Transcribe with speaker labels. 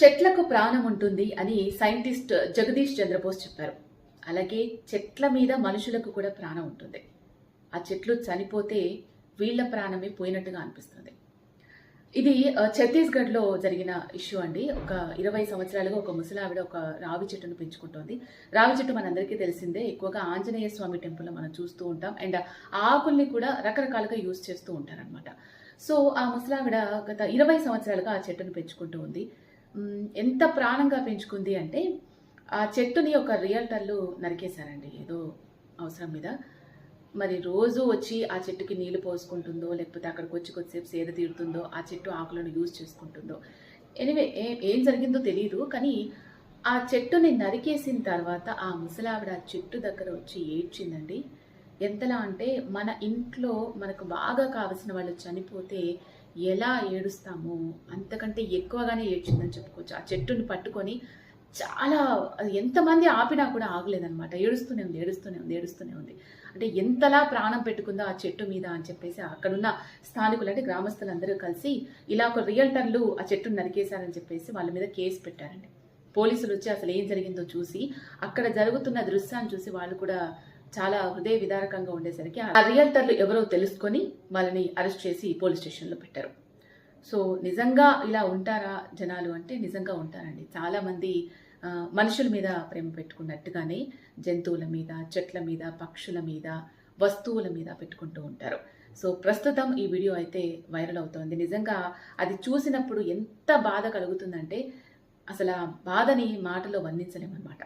Speaker 1: చెట్లకు ప్రాణం ఉంటుంది అని సైంటిస్ట్ జగదీష్ చంద్రబోస్ చెప్పారు. అలాగే చెట్ల మీద మనుషులకు కూడా ప్రాణం ఉంటుంది. ఆ చెట్లు చనిపోతే వీళ్ళ ప్రాణమే పోయినట్టుగా అనిపిస్తుంది. ఇది ఛత్తీస్గఢ్లో జరిగిన ఇష్యూ అండి. ఒక 20 సంవత్సరాలుగా ఒక ముసలావిడ ఒక రావి చెట్టును పెంచుకుంటోంది. రావి చెట్టు మనందరికీ తెలిసిందే. ఎక్కువగా ఆంజనేయ స్వామి టెంపుల్లో మనం చూస్తూ ఉంటాం. అండ్ ఆకుల్ని కూడా రకరకాలుగా యూజ్ చేస్తూ ఉంటారనమాట. సో ఆ ముసలావిడ గత 20 సంవత్సరాలుగా ఆ చెట్టును పెంచుకుంటూ ఉంది. ఎంత ప్రాణంగా పెంచుకుంది అంటే ఆ చెట్టుని ఒక రియల్టర్లు నరికేశారండి ఏదో అవసరం మీద. మరి రోజు వచ్చి ఆ చెట్టుకి నీళ్లు పోసుకుంటుందో, లేకపోతే అక్కడికి వచ్చి కొద్దిసేపు సేద తీరుతుందో, ఆ చెట్టు ఆకులను యూజ్ చేసుకుంటుందో, ఎనివే ఏం జరిగిందో తెలియదు. కానీ ఆ చెట్టుని నరికేసిన తర్వాత ఆ ముసలావిడ ఆ చెట్టు దగ్గర వచ్చి ఏడ్చిందండి. ఎంతలా అంటే మన ఇంట్లో మనకు బాగా కావలసిన వాళ్ళు చనిపోతే ఎలా ఏడుస్తామో అంతకంటే ఎక్కువగానే ఏడ్చిందని చెప్పుకోవచ్చు. ఆ చెట్టుని పట్టుకొని చాలా ఎంతమంది ఆపినా కూడా ఆగలేదనమాట. ఏడుస్తూనే ఉంది, ఏడుస్తూనే ఉంది, ఏడుస్తూనే ఉంది. అంటే ఎంతలా ప్రాణం పెట్టుకుందో ఆ చెట్టు మీద అని చెప్పేసి అక్కడున్న స్థానికులు అంటే గ్రామస్తులందరూ కలిసి ఇలా ఒక రియల్టర్లు ఆ చెట్టును నరికేశారని చెప్పేసి వాళ్ళ మీద కేసు పెట్టారండి. పోలీసులు వచ్చి అసలు ఏం జరిగిందో చూసి అక్కడ జరుగుతున్న దృశ్యాన్ని చూసి వాళ్ళు కూడా చాలా హృదయ విదారకంగా ఉండేసరికి ఆ రియల్టర్లు ఎవరో తెలుసుకొని వాళ్ళని అరెస్ట్ చేసి పోలీస్ స్టేషన్లో పెట్టారు. సో నిజంగా ఇలా ఉంటారా జనాలు అంటే నిజంగా ఉంటారండి. చాలామంది మనుషుల మీద ప్రేమ పెట్టుకున్నట్టుగానే జంతువుల మీద, చెట్ల మీద, పక్షుల మీద, వస్తువుల మీద పెట్టుకుంటూ ఉంటారు. సో ప్రస్తుతం ఈ వీడియో అయితే వైరల్ అవుతోంది. నిజంగా అది చూసినప్పుడు ఎంత బాధ కలుగుతుందంటే అసలు ఆ బాధని మాటలో వర్ణించలేమన్నమాట.